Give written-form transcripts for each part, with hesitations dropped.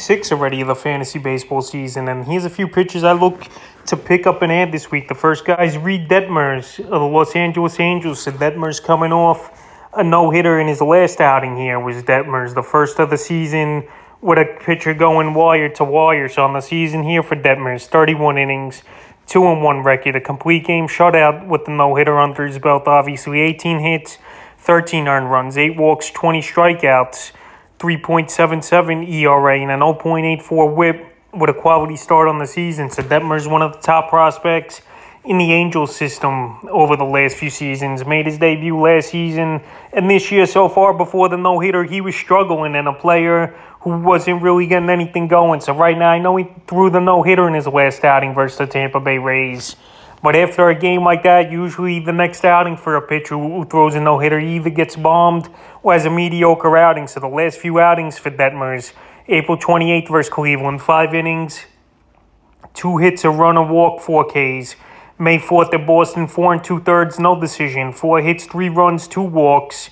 6 already of the fantasy baseball season, and here's a few pitchers I look to pick up and add this week. The first guy is Detmers of the Los Angeles Angels. So Detmers coming off a no-hitter in his last outing here was Detmers, the first of the season with a pitcher going wire to wire. So on the season here for Detmers, 31 innings, 2-1 record, a complete game shutout with the no-hitter under his belt, obviously. 18 hits, 13 earned runs, 8 walks, 20 strikeouts, 3.77 ERA, and an 0.84 whip with a quality start on the season. So Detmers, one of the top prospects in the Angels system over the last few seasons. Made his debut last season, and this year so far before the no-hitter, he was struggling and a player who wasn't really getting anything going. So right now, I know he threw the no-hitter in his last outing versus the Tampa Bay Rays. But after a game like that, usually the next outing for a pitcher who throws a no-hitter either gets bombed or has a mediocre outing. So the last few outings for Detmers, April 28th versus Cleveland, 5 innings, 2 hits, a run, a walk, 4 Ks. May 4th at Boston, 4 2/3, no decision, 4 hits, 3 runs, 2 walks,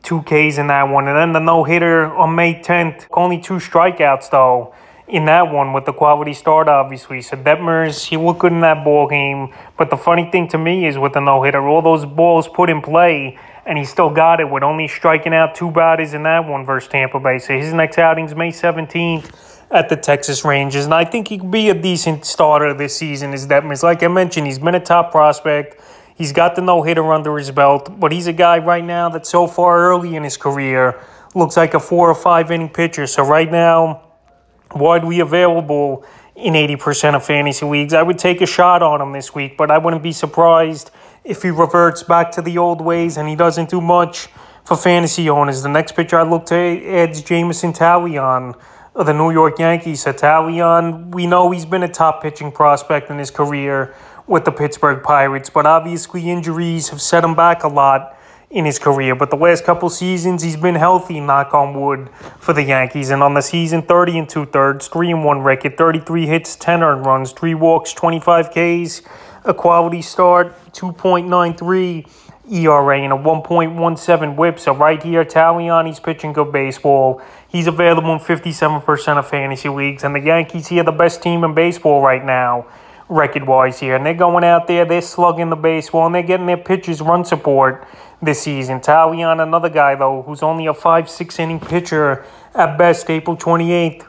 2 Ks in that one. And then the no-hitter on May 10th, only 2 strikeouts though in that one with the quality start, obviously. So Detmers, he looked good in that ball game. But the funny thing to me is with the no-hitter, all those balls put in play, and he still got it with only striking out 2 batters in that one versus Tampa Bay. So his next outing's May 17th at the Texas Rangers. And I think he could be a decent starter this season, is Detmers. Like I mentioned, he's been a top prospect. He's got the no-hitter under his belt. But he's a guy right now that so far early in his career looks like a 4 or 5 inning pitcher. So right now, widely available in 80% of fantasy leagues. I would take a shot on him this week, but I wouldn't be surprised if he reverts back to the old ways and he doesn't do much for fantasy owners. The next pitcher I look to add is Jameson Taillon of the New York Yankees. So Taillon, we know he's been a top pitching prospect in his career with the Pittsburgh Pirates, but obviously injuries have set him back a lot in his career. But the last couple seasons, he's been healthy, knock on wood, for the Yankees. And on the season, 30 2/3, 3-1 record, 33 hits, 10 earned runs, 3 walks, 25 Ks, a quality start, 2.93 ERA, and a 1.17 whip. So right here, Taillon, he's pitching good baseball. He's available in 57% of fantasy leagues. And the Yankees here, the best team in baseball right now, record-wise here. And they're going out there, they're slugging the baseball, and they're getting their pitchers run support this season. Taillon, another guy, though, who's only a 5-6 inning pitcher at best. April 28th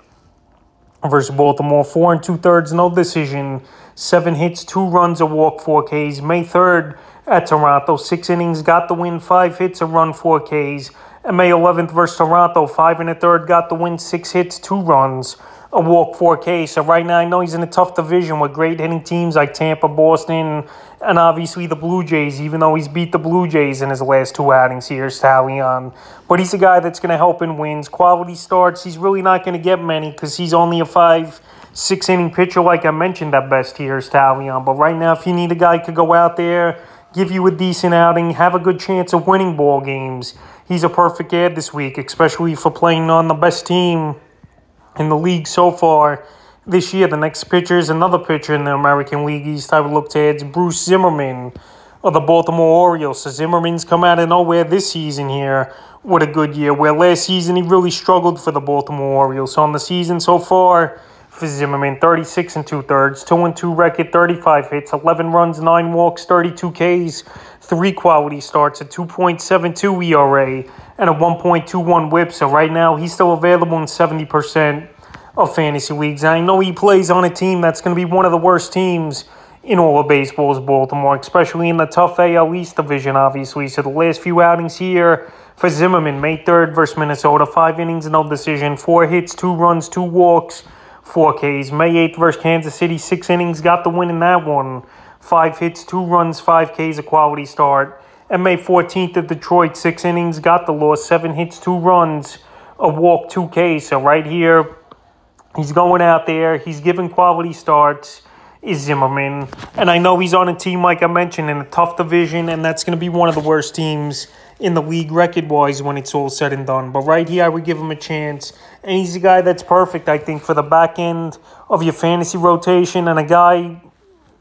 versus Baltimore, 4 2/3, no decision, 7 hits, 2 runs, a walk, 4 Ks. May 3rd at Toronto, 6 innings, got the win, 5 hits, a run, 4 Ks. And May 11th versus Toronto, 5 1/3, got the win, 6 hits, 2 runs, a walk, 4 Ks. So right now, I know he's in a tough division with great hitting teams like Tampa, Boston, and obviously the Blue Jays, even though he's beat the Blue Jays in his last 2 outings here, Taillon. But he's a guy that's going to help in wins. Quality starts, he's really not going to get many because he's only a 5-6 inning pitcher, like I mentioned, at best here, Taillon. But right now, if you need a guy who could go out there, give you a decent outing, have a good chance of winning ball games, he's a perfect add this week, especially for playing on the best team in the league so far this year. The next pitcher is another pitcher in the American League East I would look to add is Bruce Zimmerman of the Baltimore Orioles. So Zimmerman's come out of nowhere this season here with a good year, where last season he really struggled for the Baltimore Orioles. So on the season so far for Zimmerman, 36 2/3, 2-2 record, 35 hits, 11 runs, 9 walks, 32 Ks, 3 quality starts, a 2.72 ERA, and a 1.21 whip. So right now, he's still available in 70% of fantasy leagues. And I know he plays on a team that's going to be one of the worst teams in all of baseball is Baltimore, especially in the tough AL East division, obviously. So the last few outings here for Zimmerman, May 3rd versus Minnesota, 5 innings, no decision, 4 hits, 2 runs, 2 walks, 4 Ks. May 8th versus Kansas City, 6 innings, got the win in that one. 5 hits, 2 runs, 5 Ks, a quality start. And May 14th at Detroit, 6 innings, got the loss, 7 hits, 2 runs, a walk, 2 Ks. So right here, he's going out there, he's giving quality starts, is Zimmerman. And I know he's on a team, like I mentioned, in a tough division, and that's going to be one of the worst teams in the league record-wise when it's all said and done. But right here, I would give him a chance. And he's a guy that's perfect, I think, for the back end of your fantasy rotation, and a guy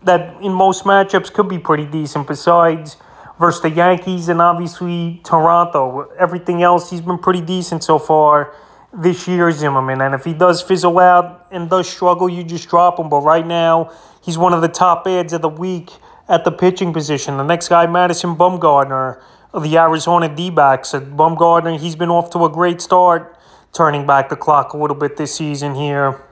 that in most matchups could be pretty decent besides versus the Yankees and obviously Toronto. Everything else, he's been pretty decent so far this year, Zimmerman. And if he does fizzle out and does struggle, you just drop him. But right now, he's one of the top ads of the week at the pitching position. The next guy, Madison Bumgarner of the Arizona D-backs. Bumgarner, he's been off to a great start, turning back the clock a little bit this season here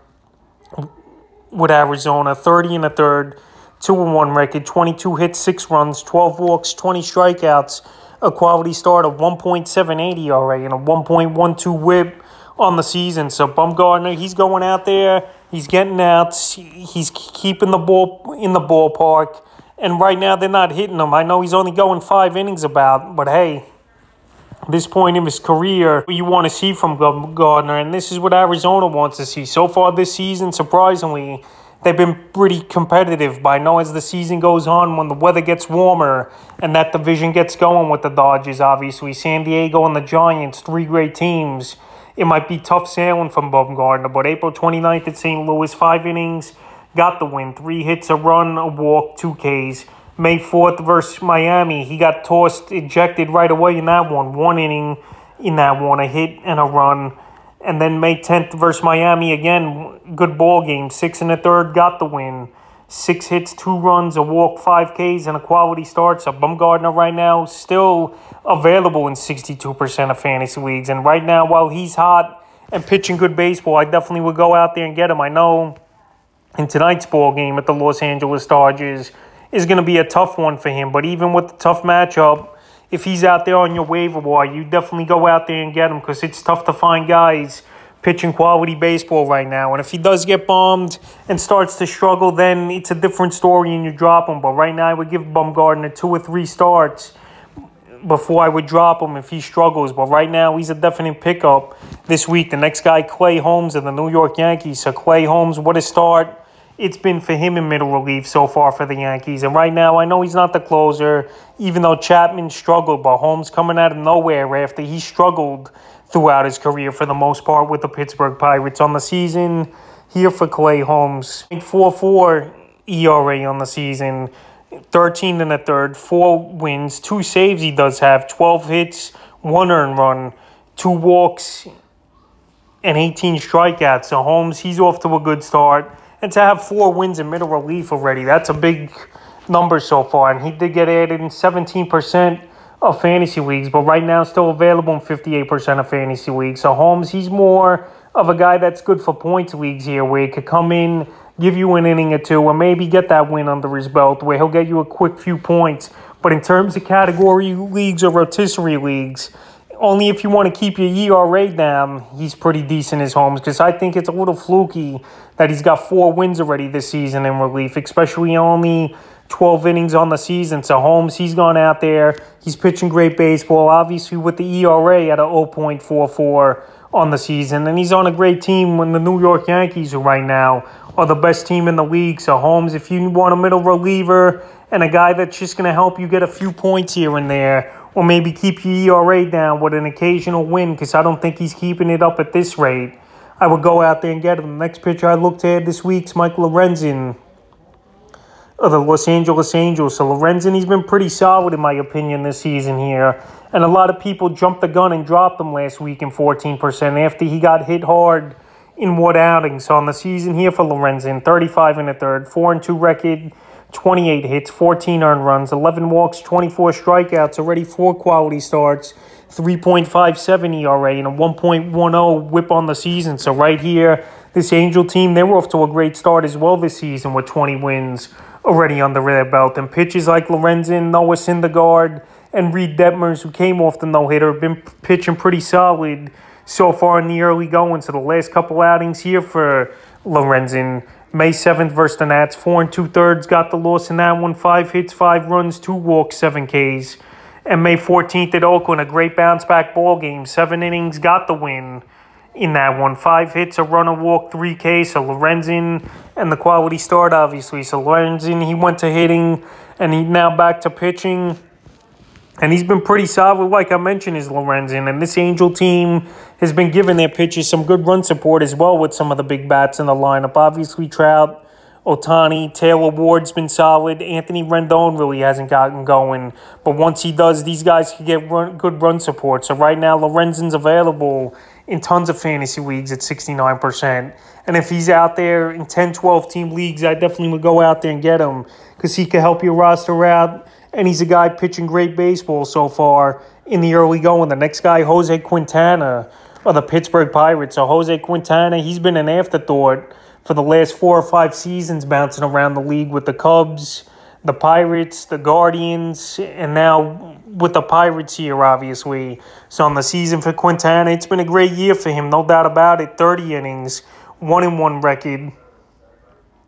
with Arizona. 30 and a third, 2-1 record, 22 hits, 6 runs, 12 walks, 20 strikeouts, a quality start of 1.78 ERA and a 1.12 whip on the season. So Bumgarner, he's going out there, he's getting outs, he's keeping the ball in the ballpark, and right now they're not hitting him. I know he's only going 5 innings but hey, this point in his career, you want to see from Bumgarner, and this is what Arizona wants to see. So far this season, surprisingly, they've been pretty competitive. But I know as the season goes on, when the weather gets warmer and that division gets going with the Dodgers, obviously, San Diego and the Giants, 3 great teams, it might be tough sailing from Bumgarner. But April 29th at St. Louis, 5 innings, got the win. 3 hits, a run, a walk, 2 Ks. May 4th versus Miami, he got tossed, ejected right away in that one. 1 inning in that one, a hit and a run. And then May 10th versus Miami, again, good ball game. 6 and a third, got the win. 6 hits, 2 runs, a walk, 5 Ks, and a quality start. So Bumgarner right now still available in 62% of fantasy leagues. And right now, while he's hot and pitching good baseball, I definitely would go out there and get him. I know in tonight's ball game at the Los Angeles Dodgers is going to be a tough one for him. But even with the tough matchup, if he's out there on your waiver wire, you definitely go out there and get him, because it's tough to find guys pitching quality baseball right now. And if he does get bombed and starts to struggle, then it's a different story and you drop him. But right now, I would give Bumgarner 2 or 3 starts before I would drop him if he struggles. But right now, he's a definite pickup this week. The next guy, Clay Holmes of the New York Yankees. So Clay Holmes, what a start it's been for him in middle relief so far for the Yankees. And right now, I know he's not the closer, even though Chapman struggled, but Holmes coming out of nowhere after he struggled throughout his career for the most part with the Pittsburgh Pirates. On the season here for Clay Holmes, 0.44 ERA on the season, 13 and a third, 4 wins, 2 saves he does have, 12 hits, 1 earned run, 2 walks, and 18 strikeouts. So Holmes, he's off to a good start. And to have 4 wins in middle relief already, that's a big number so far. And he did get added in 17% of fantasy leagues, but right now still available in 58% of fantasy leagues. So Holmes, he's more of a guy that's good for points leagues here, where he could come in, give you an inning or 2, and maybe get that win under his belt, where he'll get you a quick few points. But in terms of category leagues or rotisserie leagues, only if you want to keep your ERA down, he's pretty decent as Holmes, because I think it's a little fluky that he's got 4 wins already this season in relief, especially only 12 innings on the season. So Holmes, he's gone out there, he's pitching great baseball, obviously with the ERA at a 0.44 on the season, and he's on a great team when the New York Yankees right now are the best team in the league. So Holmes, if you want a middle reliever and a guy that's just going to help you get a few points here and there, or maybe keep your ERA down with an occasional win, because I don't think he's keeping it up at this rate, I would go out there and get him. The next pitcher I looked at this week's Mike Lorenzon of the Los Angeles Angels. So Lorenzon, he's been pretty solid in my opinion this season here. And a lot of people jumped the gun and dropped him last week in 14% after he got hit hard in one outing. So on the season here for Lorenzon, 35 and a third, 4-2 record, 28 hits, 14 earned runs, 11 walks, 24 strikeouts, already 4 quality starts, 3.57 ERA, and a 1.10 whip on the season. So right here, this Angel team, they were off to a great start as well this season with 20 wins already under their belt. And pitchers like Lorenzon, Noah Syndergaard, and Reed Detmers, who came off the no-hitter, have been pitching pretty solid so far in the early going. So the last couple outings here for Lorenzon, May 7th versus the Nats, 4 2/3, got the loss in that one, 5 hits, 5 runs, 2 walks, 7 Ks. And May 14th at Oakland, a great bounce-back ball game, 7 innings, got the win in that one, 5 hits, a run, a walk, 3 Ks. So Lorenzon, and the quality start, obviously. So Lorenzon, he went to hitting, and he's now back to pitching. And he's been pretty solid, like I mentioned, is Lorenzon. And this Angel team has been giving their pitchers some good run support as well with some of the big bats in the lineup. Obviously, Trout, Ohtani, Taylor Ward's been solid. Anthony Rendon really hasn't gotten going. But once he does, these guys can get good run support. So right now, Lorenzon's available in tons of fantasy leagues at 69%. And if he's out there in 10, 12-team leagues, I definitely would go out there and get him because he could help your roster out. And he's a guy pitching great baseball so far in the early going. The next guy, Jose Quintana of the Pittsburgh Pirates. So Jose Quintana, he's been an afterthought for the last 4 or 5 seasons, bouncing around the league with the Cubs, the Pirates, the Guardians, and now with the Pirates here, obviously. So on the season for Quintana, it's been a great year for him, no doubt about it. 30 innings, 1-1 record,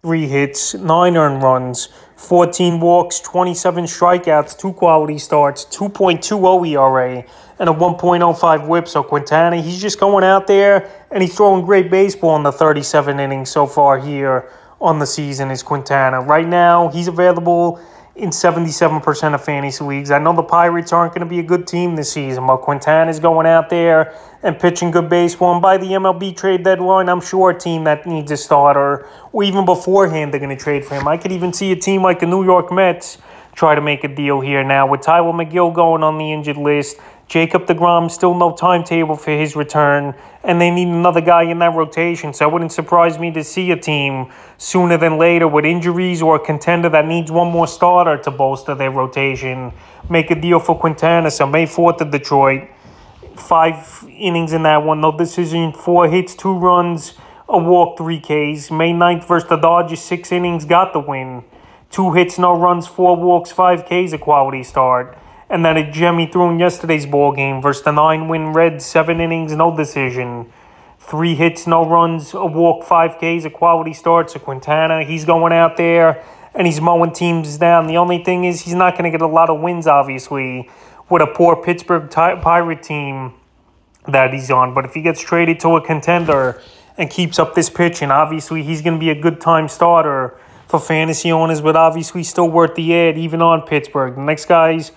3 hits, 9 earned runs, 14 walks, 27 strikeouts, 2 quality starts, 2.20 ERA, and a 1.05 whip. So Quintana, he's just going out there, and he's throwing great baseball in the 37 innings so far here on the season is Quintana. Right now, he's available in 77% of fantasy leagues. I know the Pirates aren't going to be a good team this season, but Quintana's going out there and pitching good baseball. And by the MLB trade deadline, I'm sure a team that needs a starter, or even beforehand, they're going to trade for him. I could even see a team like the New York Mets try to make a deal here now. With Tyler McGill going on the injured list, Jacob deGrom, still no timetable for his return, and they need another guy in that rotation. So it wouldn't surprise me to see a team sooner than later with injuries or a contender that needs one more starter to bolster their rotation make a deal for Quintana. So May 4th at Detroit, 5 innings in that one, no decision, 4 hits, 2 runs, a walk, 3 Ks. May 9th versus the Dodgers, 6 innings, got the win. 2 hits, no runs, 4 walks, 5 Ks, a quality start. And then a gem he threw in yesterday's ball game versus the 9-win Reds, 7 innings, no decision. 3 hits, no runs, a walk, 5 Ks, a quality start. So Quintana, he's going out there and he's mowing teams down. The only thing is he's not going to get a lot of wins, obviously, with a poor Pittsburgh Pirate team that he's on. But if he gets traded to a contender and keeps up this pitching, obviously he's going to be a good-time starter for fantasy owners, but obviously still worth the ad, even on Pittsburgh. The next guy's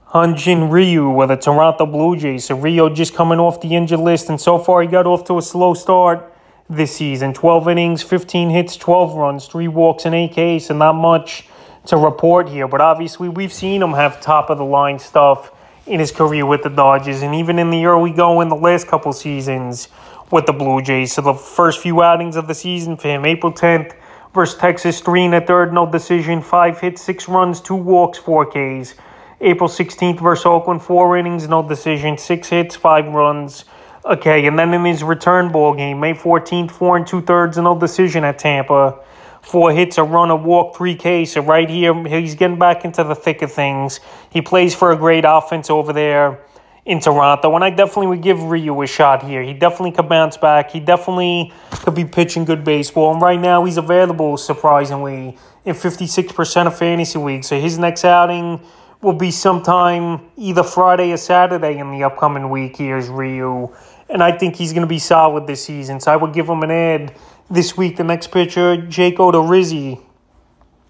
Hanjin Ryu with the Toronto Blue Jays. So Ryu just coming off the injured list, and so far he got off to a slow start this season. 12 innings, 15 hits, 12 runs, 3 walks, and 8 Ks, and not much to report here. But obviously we've seen him have top-of-the-line stuff in his career with the Dodgers, and even in the early going the last couple seasons with the Blue Jays. So the first few outings of the season for him, April 10th versus Texas, 3 1/3, no decision, 5 hits, 6 runs, 2 walks, 4 Ks. April 16th versus Oakland, 4 innings, no decision, 6 hits, 5 runs. Okay, and then in his return ball game, May 14th, 4 2/3, no decision at Tampa. 4 hits, a run, a walk, 3 Ks. So right here, he's getting back into the thick of things. He plays for a great offense over there in Toronto, and I definitely would give Ryu a shot here. He definitely could bounce back. He definitely could be pitching good baseball. And right now, he's available, surprisingly, in 56% of fantasy leagues. So his next outing will be sometime either Friday or Saturday in the upcoming week. Here's Ryu. And I think he's going to be solid this season. So I would give him an ad this week. The next pitcher, Jake Odorizzi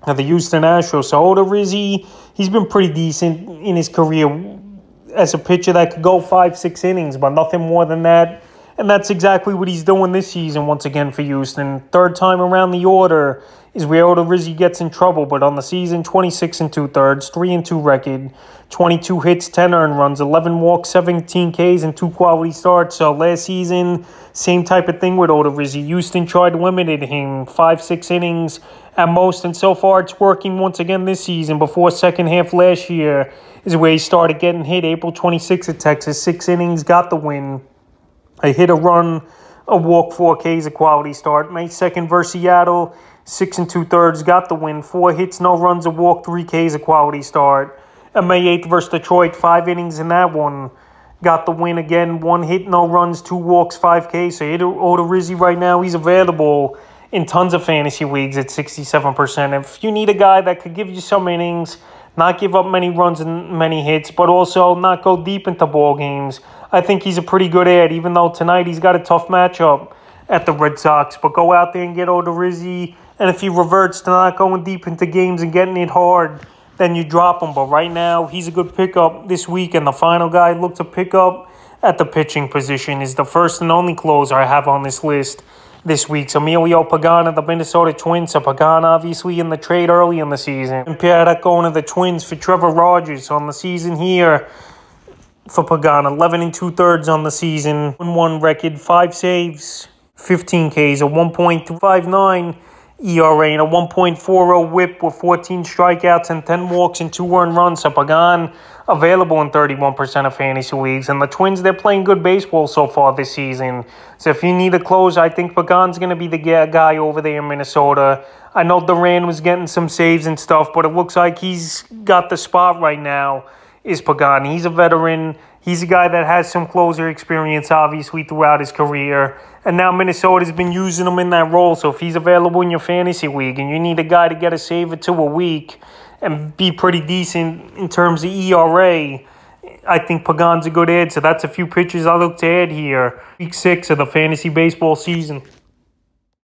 of the Houston Astros. So Odorizzi, he's been pretty decent in his career as a pitcher that could go 5-6 innings, but nothing more than that. And that's exactly what he's doing this season once again for Houston. 3rd time around the order is where Odorizzi gets in trouble. But on the season, 26 2/3, 3 2 record, 22 hits, 10 earned runs, 11 walks, 17 Ks, and 2 quality starts. So last season, same type of thing with Odorizzi. Houston tried limited him 5-6 innings at most, and so far it's working once again this season. Before second half last year is where he started getting hit. April 26th at Texas, 6 innings, got the win. A hit, a run, a walk, 4 Ks, a quality start. May 2nd versus Seattle, 6 2/3, got the win. 4 hits, no runs, a walk, 3 Ks, a quality start. And May 8th versus Detroit, 5 innings in that one, got the win again. 1 hit, no runs, 2 walks, 5 Ks. So Odorizzi right now, he's available in tons of fantasy leagues at 67%. If you need a guy that could give you some innings, not give up many runs and many hits, but also not go deep into ball games, I think he's a pretty good ad, even though tonight he's got a tough matchup at the Red Sox. But go out there and get Odorizzi, and if he reverts to not going deep into games and getting it hard, then you drop him. But right now, he's a good pickup this week, and the final guy I look to pick up at the pitching position is the first and only closer I have on this list this week. So Emilio Pagano, the Minnesota Twins. So Pagano obviously in the trade early in the season. And Pierre going to the Twins for Trevor Rogers on the season here. for Pagano. 11 2/3 on the season. 1-1 record, 5 saves, 15 Ks, a 1.59 ERA, and a 1.40 whip with 14 strikeouts and 10 walks and 2 earned runs. So Pagano available in 31% of fantasy leagues. And the Twins, they're playing good baseball so far this season. So if you need a close, I think Pagano's going to be the guy over there in Minnesota. I know Duran was getting some saves and stuff, but it looks like he's got the spot right now, is Pagano. He's a veteran. He's a guy that has some closer experience, obviously, throughout his career. And now Minnesota's been using him in that role. So if he's available in your fantasy league and you need a guy to get a save or two a week and be pretty decent in terms of ERA, I think Pagano's a good add. So that's a few pitchers I look to add here. Week 6 of the fantasy baseball season.